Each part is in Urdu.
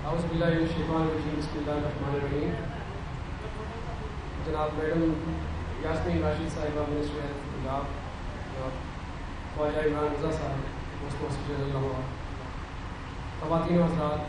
اعوذ باللہ من الشیطان الرجیم بسم اللہ الرحمن الرحیم. جناب میڈم یاسمین راشد صاحبہ منسٹر ہیلتھ پنجاب، جناب خواجہ عمران رضا صاحب موسٹ مسجد اللہ، خواتین و حضرات،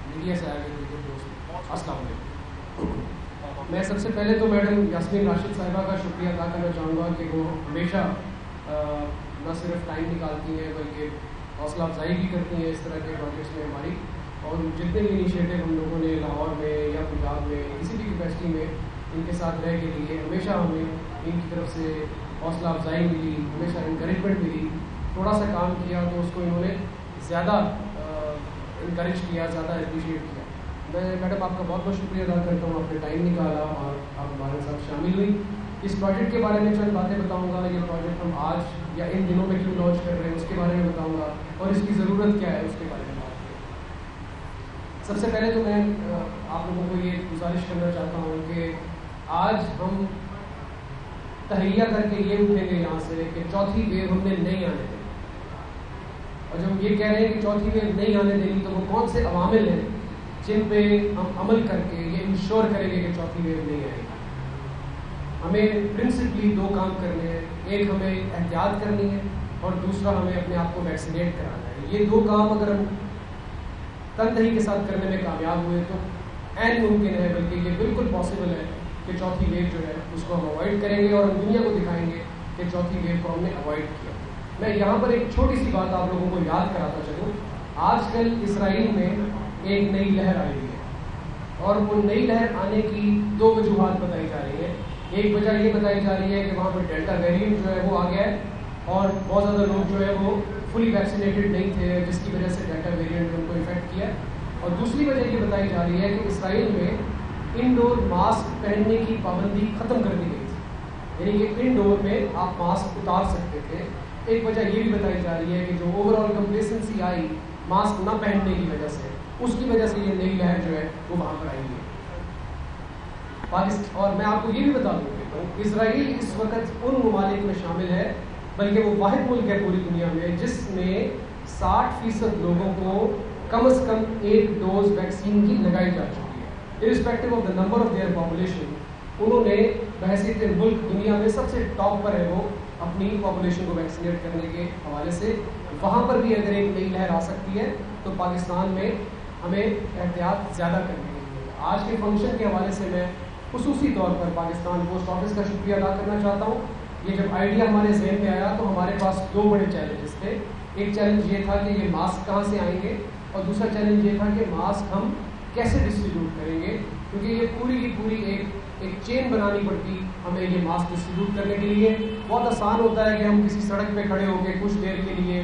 میڈیا سے آئے ہوئے دوست، السلام علیکم. میں سب سے پہلے تو میڈم یاسمین راشد صاحبہ کا شکریہ ادا کرنا چاہوں گا کہ وہ ہمیشہ نہ صرف ٹائم نکالتی ہیں بلکہ حوصلہ افزائی بھی کرتی ہیں اس طرح کے پروجیکٹس میں ہماری، اور جتنے بھی انیشیٹو ہم لوگوں نے لاہور میں یا پنجاب میں کسی بھی کیپیسٹی میں ان کے ساتھ رہ کے لیے ہمیشہ ہمیں ان کی طرف سے حوصلہ افزائی ملی، ہمیشہ انکریجمنٹ ملی. تھوڑا سا کام کیا تو اس کو انہوں نے زیادہ انکریج کیا، زیادہ اپریشیٹ کیا. میں میڈم آپ کا بہت بہت شکریہ ادا کرتا ہوں، آپ نے ٹائم نکالا اور آپ ہمارے ساتھ شامل ہوئی. اس پروجیکٹ کے بارے میں چند باتیں بتاؤں گا. یہ پروجیکٹ ہم آج یا ان دنوں میں کیوں لانچ کر رہے ہیں اس کے بارے میں بتاؤں گا، اور اس کی ضرورت کیا ہے اس کے بارے میں بات کریں. سب سے پہلے تو میں آپ لوگوں کو یہ گزارش کرنا چاہتا ہوں کہ آج ہم تہیہ کر کے یہ اٹھیں گے یہاں سے کہ چوتھی ویو ہم نے نہیں آنے دینی، اور جب ہم یہ کہہ رہے ہیں کہ چوتھی ویو نہیں آنے دینی تو وہ کون سے عوامل ہیں جن پہ ہم عمل کر کے یہ انشور کریں گے کہ چوتھی ویو نہیں آئے گی. ہمیں پرنسپلی دو کام کرنے ہیں، ایک ہمیں احتیاط کرنی ہے اور دوسرا ہمیں اپنے آپ کو ویکسینیٹ کرانا ہے. یہ دو کام اگر ہم تنہی کے ساتھ کرنے میں کامیاب ہوئے تو عین ممکن ہے، بلکہ یہ بالکل پاسبل ہے کہ چوتھی ویو جو ہے اس کو ہم اوائڈ کریں گے اور ہم دنیا کو دکھائیں گے کہ چوتھی ویو کو ہم نے اوائڈ کیا. میں یہاں پر ایک چھوٹی سی بات آپ لوگوں کو یاد کراتا چلوں. آج کل اسرائیل میں ایک نئی لہر آئی ہوئی ہے، اور وہ نئی لہر آنے کی دو وجوہات بتائی جا رہی ہیں. ایک وجہ یہ بتائی جا رہی ہے کہ وہاں پہ ڈیلٹا ویریئنٹ جو ہے وہ آ گیا ہے اور بہت زیادہ لوگ جو ہے وہ فلی ویکسینیٹڈ نہیں تھے، جس کی وجہ سے ڈیلٹا ویریئنٹ ان کو افیکٹ کیا. اور دوسری وجہ یہ بتائی جا رہی ہے کہ اسرائیل میں انڈور ماسک پہننے کی پابندی ختم کر دی گئی تھی، یعنی کہ انڈور میں آپ ماسک اتار سکتے تھے. ایک وجہ یہ بھی بتائی جا رہی ہے کہ جو اوور آل کمپلیسنسی آئی ماسک نہ پہننے کی وجہ سے، اس کی وجہ سے یہ نئی لہر جو ہے وہ وہاں پر آئی ہے. اور میں آپ کو یہ بھی بتا دوں کہ اسرائیل اس وقت ان ممالک میں شامل ہے، بلکہ وہ واحد ملک ہے پوری دنیا میں جس میں 60% لوگوں کو کم از کم ایک ڈوز ویکسین کی لگائی جا چکی ہے، irrespective of the number of their population. انہوں نے بحیثیت ملک دنیا میں سب سے ٹاپ پر ہے وہ اپنی پاپولیشن کو ویکسینیٹ کرنے کے حوالے سے. وہاں پر بھی اگر ایک نئی لہر آ سکتی ہے تو پاکستان میں ہمیں احتیاط زیادہ کرنی ہے. آج کے فنکشن کے حوالے سے میں خصوصی طور پر پاکستان پوسٹ آفس کا شکریہ ادا کرنا چاہتا ہوں. یہ جب آئیڈیا ہمارے ذہن میں آیا تو ہمارے پاس دو بڑے چیلنجز تھے. ایک چیلنج یہ تھا کہ یہ ماسک کہاں سے آئیں گے، اور دوسرا چیلنج یہ تھا کہ ماسک ہم کیسے ڈسٹریبیوٹ کریں گے، کیونکہ یہ پوری کی پوری ایک چین بنانی پڑتی ہمیں یہ ماسک ڈسٹریبیوٹ کرنے کے لیے. بہت آسان ہوتا ہے کہ ہم کسی سڑک پہ کھڑے ہو کے کچھ دیر کے لیے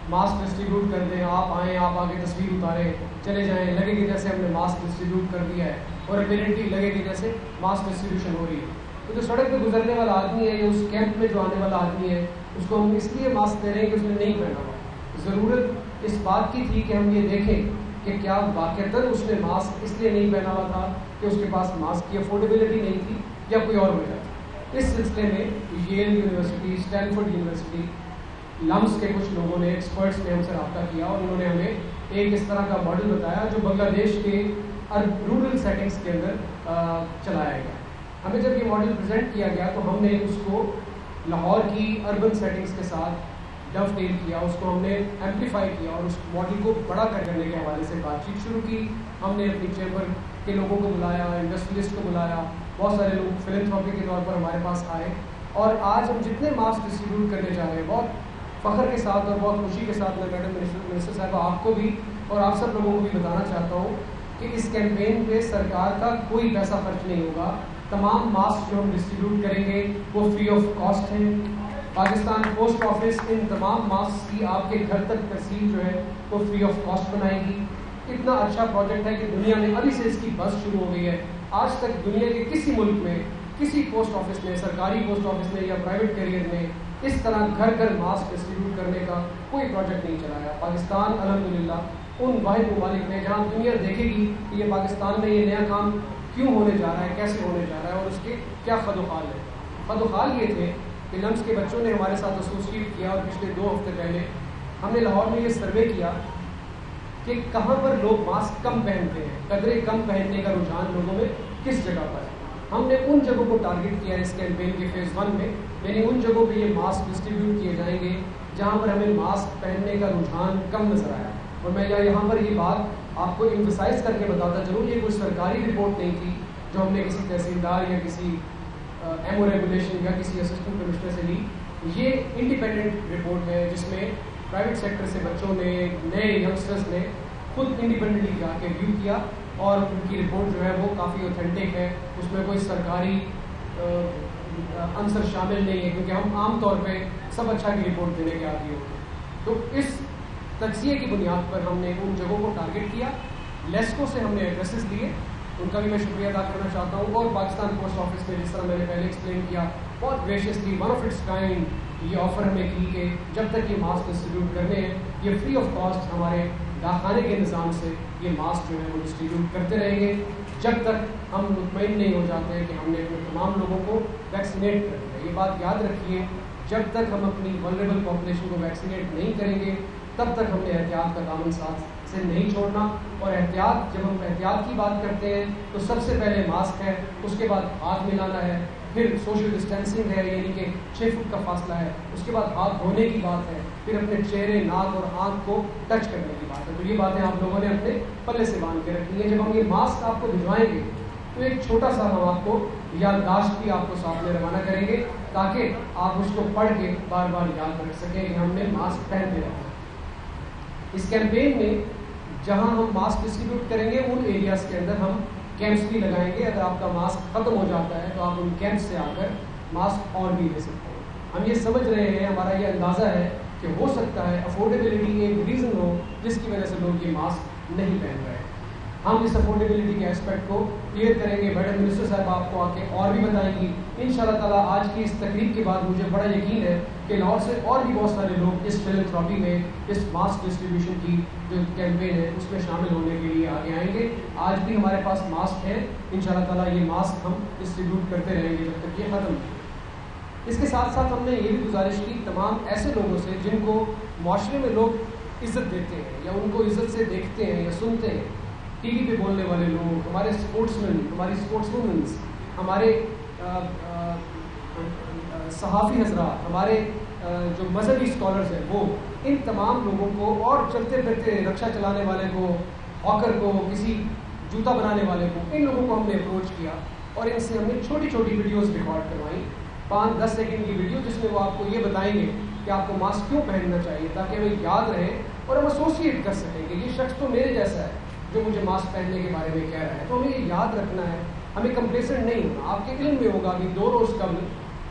ماسک ڈسٹریبیوٹ کر دیں، آپ آئیں، آپ آگے تصویر اتاریں، چلے جائیں، لگے کہ جیسے ہم نے ماسک ڈسٹریبیوٹ کر دیا ہے، اور اپیرنٹلی لگے کہ جیسے ماسک ڈسٹریبیوشن ہو رہی ہے. تو جو سڑک پہ گزرنے والا آدمی ہے یا اس کیمپ میں جو آنے والا آدمی ہے اس کو ہم اس لیے ماسک دے رہے ہیں کہ اس نے نہیں پہنا ہوا. ضرورت اس بات کی تھی کہ ہم یہ دیکھیں کہ کیا واقعتاً اس نے ماسک اس لیے نہیں پہنا ہوا تھا کہ اس کے پاس ماسک کی افورڈیبلٹی نہیں تھی یا کوئی اور وجہ تھی. اس سلسلے میں ییل یونیورسٹی، اسٹینفورڈ یونیورسٹی، لمس کے کچھ لوگوں نے، ایکسپرٹس نے ہم سے رابطہ کیا اور انہوں نے ہمیں ایک اس طرح کا ماڈل بتایا جو بنگلہ دیش کے رورل سیٹنگز کے اندر چلایا گیا. ہمیں جب یہ ماڈل پریزنٹ کیا گیا تو ہم نے اس کو لاہور کی اربن سیٹنگز کے ساتھ ڈو ٹیل کیا، اس کو ہم نے ایمپلیفائی کیا اور اس ماڈل کو بڑا کرنے کے حوالے سے بات چیت شروع کی. ہم نے اپنی چیمبر کے لوگوں کو بلایا، انڈسٹریلسٹ کو بلایا، بہت سارے لوگ فلنتھراپی کے طور پر ہمارے پاس آئے، اور آج ہم جتنے ماسک ڈسٹریبیوٹ کرنے جا رہے ہیں بہت فخر کے ساتھ اور بہت خوشی کے ساتھ میں میڈم منسٹر صاحبہ آپ کو بھی اور آپ سب لوگوں کو بھی بتانا چاہتا ہوں کہ اس کیمپین پہ سرکار کا کوئی پیسہ خرچ نہیں ہوگا. تمام ماسک جو ہم ڈسٹریبیوٹ کریں گے وہ فری آف کاسٹ ہیں. پاکستان پوسٹ آفس ان تمام ماسک کی آپ کے گھر تک ترسیل جو ہے وہ فری آف کاسٹ بنائے گی. اتنا اچھا پروجیکٹ ہے کہ دنیا میں ابھی سے اس کی بس شروع ہو گئی ہے. آج تک دنیا کے کسی ملک میں کسی پوسٹ آفس نے، سرکاری پوسٹ آفس نے یا پرائیویٹ کیریئر نے اس طرح گھر گھر ماسک ڈسٹریبیوٹ کرنے کا کوئی پروجیکٹ نہیں چلایا. پاکستان الحمدللہ ان واحد ممالک میں جہاں دنیا دیکھے گی کہ یہ پاکستان میں یہ نیا کام کیوں ہونے جا رہا ہے، کیسے ہونے جا رہا ہے اور اس کے کیا خد و خال ہے. خد و خال یہ تھے کہ لمس کے بچوں نے ہمارے ساتھ ایسوسیٹ کیا اور پچھلے 2 ہفتے پہلے ہم نے لاہور میں یہ سروے کیا کہ کہاں پر لوگ ماسک کم پہنتے ہیں، قدرے کم پہننے کا رجحان لوگوں میں کس جگہ پر ہے۔ ہم نے ان جگہوں کو ٹارگٹ کیا ہے اس کیمپین کے فیز 1 میں، یعنی ان جگہوں پہ یہ ماسک ڈسٹریبیوٹ کیے جائیں گے جہاں پر ہمیں ماسک پہننے کا رجحان کم نظر آیا۔ اور میں یہاں پر یہ بات آپ کو ایمفسائز کر کے بتاتا چلوں، یہ کوئی سرکاری رپورٹ نہیں تھی جو ہم نے کسی تحصیلدار یا کسی ایم او ریگولیشن یا کسی اسسٹنٹ کمشنر سے لی۔ یہ انڈیپینڈنٹ رپورٹ ہے جس میں پرائیویٹ سیکٹر سے بچوں نے، نئے ینگسٹرز نے خود انڈیپینڈنٹلی جا کے ویو کیا، اور ان کی رپورٹ جو ہے وہ کافی اوتھینٹک ہے، اس میں کوئی سرکاری عنصر شامل نہیں ہے، کیونکہ ہم عام طور پہ سب اچھا کی رپورٹ دینے کے عادی ہوتے ہیں۔ تو اس تجزیے کی بنیاد پر ہم نے ان جگہوں کو ٹارگٹ کیا، لیسکو سے ہم نے ایڈریسز لیے، ان کا بھی میں شکریہ ادا کرنا چاہتا ہوں، اور پاکستان پوسٹ آفس نے جس طرح میں نے پہلے ایکسپلین کیا بہت گریشیسلی ون آف اٹس کائنڈ یہ آفر ہمیں کی کہ جب تک یہ ماسک ڈسٹریبیوٹ کرنے ہیں یہ فری آف کاسٹ ہمارے ڈاکخانے کے نظام سے یہ ماسک جو ہے وہ ڈسٹریبیوٹ کرتے رہیں گے جب تک ہم مطمئن نہیں ہو جاتے ہیں کہ ہم نے اپنے تمام لوگوں کو ویکسینیٹ کر دیا۔ یہ بات یاد رکھیے، جب تک ہم اپنی ولنریبل پاپولیشن کو ویکسینیٹ نہیں کریں گے تب تک ہم نے احتیاط کا دامن ساتھ سے نہیں چھوڑنا۔ اور احتیاط، جب ہم احتیاط کی بات کرتے ہیں تو سب سے پہلے ماسک ہے، اس کے بعد ہاتھ ملانا ہے، پھر سوشل ڈسٹینسنگ ہے یعنی کہ 6 فٹ کا فاصلہ ہے، اس کے بعد ہاتھ دھونے کی بات ہے، پھر اپنے چہرے، ناک اور آنکھ کو ٹچ کرنے کی بات ہے۔ تو یہ باتیں آپ لوگوں نے اپنے پلے سے باندھ کے رکھنی ہے۔ جب ہم یہ ماسک آپ کو بھجوائیں گے تو ایک چھوٹا سا ہم آپ کو یادداشت بھی آپ کو ساتھ میں روانہ کریں گے تاکہ آپ اس کو پڑھ کے بار بار یاد رکھ سکیں کہ ہم نے ماسک پہنتے رکھا۔ اس کیمپین میں جہاں ہم ماسک ڈسٹریبیوٹ کریں گے ان ایریاز کے اندر ہم کیمپس بھی لگائیں گے۔ اگر آپ کا ماسک ختم ہو جاتا ہے تو آپ ان کیمپس سے آ کر ماسک اور بھی لے سکتے ہیں۔ ہم یہ سمجھ رہے ہیں، ہمارا یہ اندازہ ہے کہ ہو سکتا ہے افورڈیبلٹی ایک ریزن ہو جس کی وجہ سے لوگ یہ ماسک نہیں پہن رہے ہیں۔ ہم اس افورڈیبلٹی کے اسپیکٹ کو کلیئر کریں گے، میڈم منسٹر صاحب آپ کو آ کے اور بھی بتائیں گی انشاءاللہ تعالیٰ۔ آج کی اس تقریب کے بعد مجھے بڑا یقین ہے کہ لاہور سے اور بھی بہت سارے لوگ اس فلنتھراپی میں، اس ماسک ڈسٹریبیوشن کی جو کیمپین ہے اس میں شامل ہونے کے لیے آگے آئیں گے۔ آج بھی ہمارے پاس ماسک ہیں، انشاءاللہ تعالیٰ یہ ماسک ہم ڈسٹریبیوٹ کرتے رہیں گے جب تک یہ ختم نہیں۔ اس کے ساتھ ساتھ ہم نے یہ بھی گزارش کی تمام ایسے لوگوں سے جن کو معاشرے میں لوگ عزت دیتے ہیں یا ان کو عزت سے دیکھتے ہیں یا سنتے ہیں، ٹی وی پہ بولنے والے لوگ، ہمارے اسپورٹس مین، ہماری اسپورٹس وومنس، ہمارے صحافی حضرات، ہمارے جو مذہبی اسکالرز ہیں، وہ ان تمام لوگوں کو، اور چلتے پھرتے رکشا چلانے والے کو، ہاکر کو، کسی جوتا بنانے والے کو، ان لوگوں کو ہم نے اپروچ کیا اور ان سے ہم نے چھوٹی چھوٹی ویڈیوز ریکارڈ کروائیں، 5-10 سیکنڈ کی ویڈیو، جس میں وہ آپ کو یہ بتائیں گے کہ آپ کو ماسک کیوں پہننا چاہیے تاکہ ہمیں یاد رہے اور ہم ایسوسیٹ کر سکیں کہ یہ شخص تو میرے جیسا ہے جو مجھے ماسک پہننے کے بارے میں کہہ رہا ہے۔ تو ہمیں یہ یاد رکھنا ہے، ہمیں کمپلیسنٹ نہیں ہونا۔ آپ کے علم میں ہوگا کہ 2 روز قبل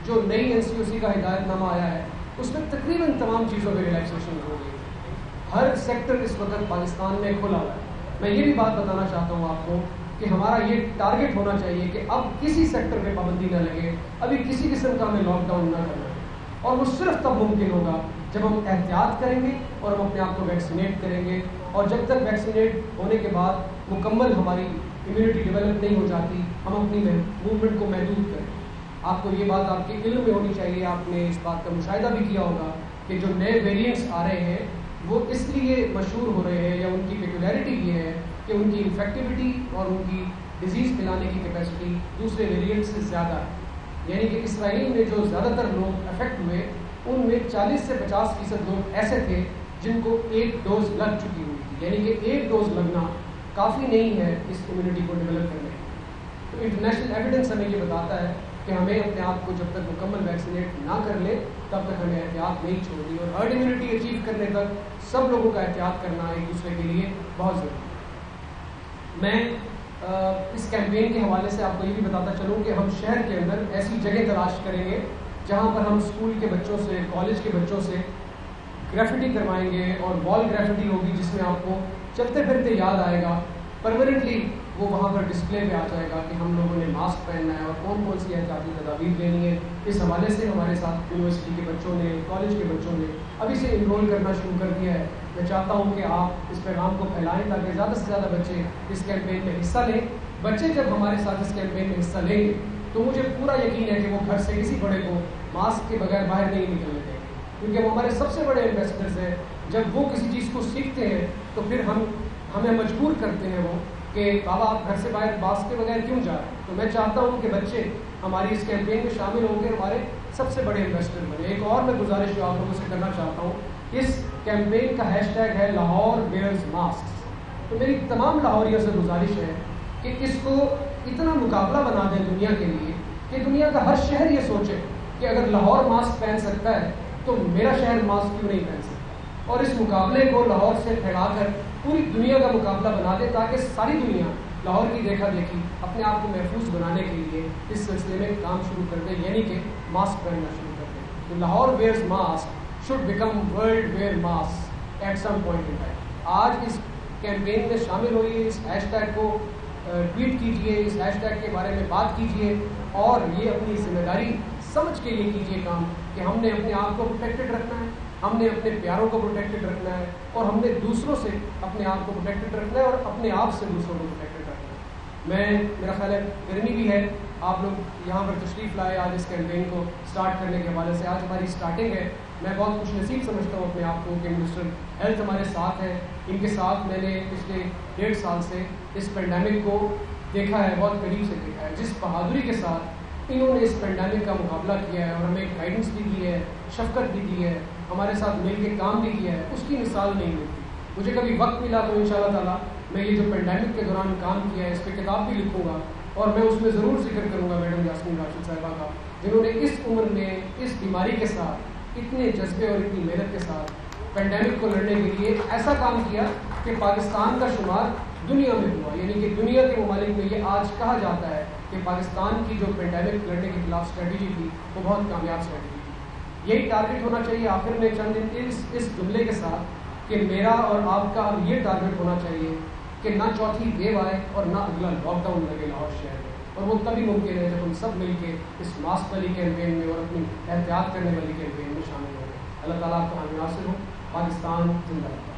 جو نئی NCOC کا ہدایت نامہ آیا ہے اس میں تقریباً تمام چیزوں پہ ریلیکسیشن ہو گئی۔ ہر سیکٹر اس وقت پاکستان میں کھلا ہوا ہے۔ میں یہ بھی بات بتانا چاہتا ہوں آپ کو کہ ہمارا یہ ٹارگٹ ہونا چاہیے کہ اب کسی سیکٹر پہ پابندی نہ لگے، ابھی کسی قسم کا ہمیں لاک ڈاؤن نہ کرنا ہے، اور وہ صرف تب ممکن ہوگا جب ہم احتیاط کریں گے اور ہم اپنے آپ کو ویکسینیٹ کریں گے، اور جب تک ویکسینیٹ ہونے کے بعد مکمل ہماری امیونٹی ڈیولپ نہیں ہو جاتی ہم اپنی موومنٹ کو محدود کریں۔ آپ کو یہ بات آپ کے علم میں ہونی چاہیے، آپ نے اس بات کا مشاہدہ بھی کیا ہوگا کہ جو نئے ویریئنٹس آ رہے ہیں وہ اس لیے مشہور ہو رہے ہیں یا ان کی پیکولیرٹی یہ ہے کہ ان کی انفیکٹیوٹی اور ان کی ڈیزیز پھیلانے کی کیپیسٹی دوسرے ویریئنٹ سے زیادہ ہے۔ یعنی کہ اسرائیل میں جو زیادہ تر لوگ افیکٹ ہوئے ان میں 40 سے 50% لوگ ایسے تھے جن کو 1 ڈوز لگ چکی ہوئی تھی، یعنی کہ 1 ڈوز لگنا کافی نہیں ہے اس کمیونٹی کو ڈیولپ کرنے کے۔ تو انٹرنیشنل ایویڈنس ہمیں یہ بتاتا ہے کہ ہمیں اپنے آپ کو جب تک مکمل ویکسینیٹ نہ کر لے تب تک ہمیں احتیاط نہیں چھوڑنی، اور ہرڈ امیونٹی اچیو کرنے تک سب لوگوں کا احتیاط کرنا ایک دوسرے کے لیے بہت ضروری ہے۔ میں اس کیمپین کے حوالے سے آپ کو یہ بھی بتاتا چلوں کہ ہم شہر کے اندر ایسی جگہ تلاش کریں گے جہاں پر ہم اسکول کے بچوں سے، کالج کے بچوں سے گریفٹی کروائیں گے، اور وال گریفٹی ہوگی جس میں آپ کو چلتے پھرتے یاد آئے گا، پرماننٹلی وہ وہاں پر ڈسپلے پہ آ جائے گا کہ ہم لوگوں نے ماسک پہننا ہے اور کون کون سی احتیاطی تدابیر لینی ہے۔ اس حوالے سے ہمارے ساتھ یونیورسٹی کے بچوں نے، کالج کے بچوں نے ابھی سے انرول کرنا شروع کر دیا ہے۔ میں چاہتا ہوں کہ آپ اس پیغام کو پھیلائیں تاکہ زیادہ سے زیادہ بچے اس کیمپین میں حصہ لیں۔ بچے جب ہمارے ساتھ اس کیمپین میں حصہ لیں گے تو مجھے پورا یقین ہے کہ وہ گھر سے کسی بڑے کو ماسک کے بغیر باہر نہیں نکلنے دیں گے، کیونکہ وہ ہمارے سب سے بڑے ایمبیسڈرز ہیں۔ جب وہ کسی چیز کو سیکھتے ہیں تو پھر ہم ہمیں مجبور کرتے ہیں وہ کہ بابا آپ گھر سے باہر باس کے بغیر کیوں جا رہے ہیں. تو میں چاہتا ہوں کہ بچے ہماری اس کیمپین میں شامل ہوں گے، ہمارے سب سے بڑے انویسٹر بنے. ایک اور میں گزارش جو آپ لوگوں سے کرنا چاہتا ہوں، اس کیمپین کا ہیش ٹیگ ہے لاہور ویئرز ماسکس. تو میری تمام لاہوریوں سے گزارش ہے کہ اس کو اتنا مقابلہ بنا دیں دنیا کے لیے کہ دنیا کا ہر شہر یہ سوچے کہ اگر لاہور ماسک پہن سکتا ہے تو میرا شہر ماسک کیوں نہیں پہن سکتا. اور اس مقابلے کو لاہور سے پھیلا کر پوری دنیا کا مقابلہ بنا دے تاکہ ساری دنیا لاہور کی دیکھا دیکھی اپنے آپ کو محفوظ بنانے کے لیے اس سلسلے میں کام شروع کر دے، یعنی کہ ماسک پہننا شروع کر دے. تو Lahore wears mask should become world wear mask at some point in time. آج اس کیمپین میں شامل ہوئیے، اس ہیش ٹیگ کو ٹویٹ کیجئے، اس ہیش ٹیگ کے بارے میں بات کیجئے اور یہ اپنی ذمہ داری سمجھ کے یہ کیجئے کام کہ ہم نے اپنے آپ کو پروٹیکٹڈ رکھنا ہے، ہم نے اپنے پیاروں کو پروٹیکٹڈ رکھنا ہے اور ہم نے دوسروں سے اپنے آپ کو پروٹیکٹڈ رکھنا ہے اور اپنے آپ سے دوسروں کو پروٹیکٹڈ رکھنا ہے. میرا خیال ہے گرمی بھی ہے، آپ لوگ یہاں پر تشریف لائے آج اس کیمپین کو سٹارٹ کرنے کے حوالے سے. آج ہماری سٹارٹنگ ہے. میں بہت خوش نصیب سمجھتا ہوں اپنے آپ کو کہ منسٹر ہیلتھ ہمارے ساتھ ہیں. ان کے ساتھ میں نے پچھلے 1.5 سال سے اس پینڈیمک کو دیکھا ہے، بہت قریب سے دیکھا ہے. جس بہادری کے ساتھ انہوں نے اس پینڈیمک کا مقابلہ کیا ہے اور ہمیں گائیڈنس بھی دی ہے، شفقت بھی دی ہے، ہمارے ساتھ مل کے کام بھی کیا ہے، اس کی مثال نہیں ملتی. مجھے کبھی وقت ملا تو انشاءاللہ تعالیٰ میں یہ جو پینڈیمک کے دوران کام کیا ہے اس پہ کتاب بھی لکھوں گا اور میں اس میں ضرور ذکر کروں گا میڈم یاسمین راشد صاحبہ کا، جنہوں نے اس عمر میں اس بیماری کے ساتھ اتنے جذبے اور اتنی محنت کے ساتھ پینڈیمک کو لڑنے کے لیے ایسا کام کیا کہ پاکستان کا شمار دنیا میں ہوا. یعنی کہ دنیا کے ممالک میں یہ آج کہا جاتا ہے کہ پاکستان کی جو پینڈیمک لڑنے کے خلاف اسٹریٹجی تھی وہ بہت کامیاب اسٹریٹجی تھی. یہی ٹارگیٹ ہونا چاہیے آخر میں چند دن اس جملے کے ساتھ کہ میرا اور آپ کا یہ ٹارگیٹ ہونا چاہیے کہ نہ چوتھی ویو آئے اور نہ اگلا لاک ڈاؤن لگے لاہور شہر میں. اور وہ تبھی ممکن ہے جب ہم سب مل کے اس ماسک والی کیمپین میں اور اپنی احتیاط کرنے والی کیمپین میں شامل ہوں گے. اللہ تعالیٰ آپ کو حامی ناصر ہو. پاکستان زندہ باد.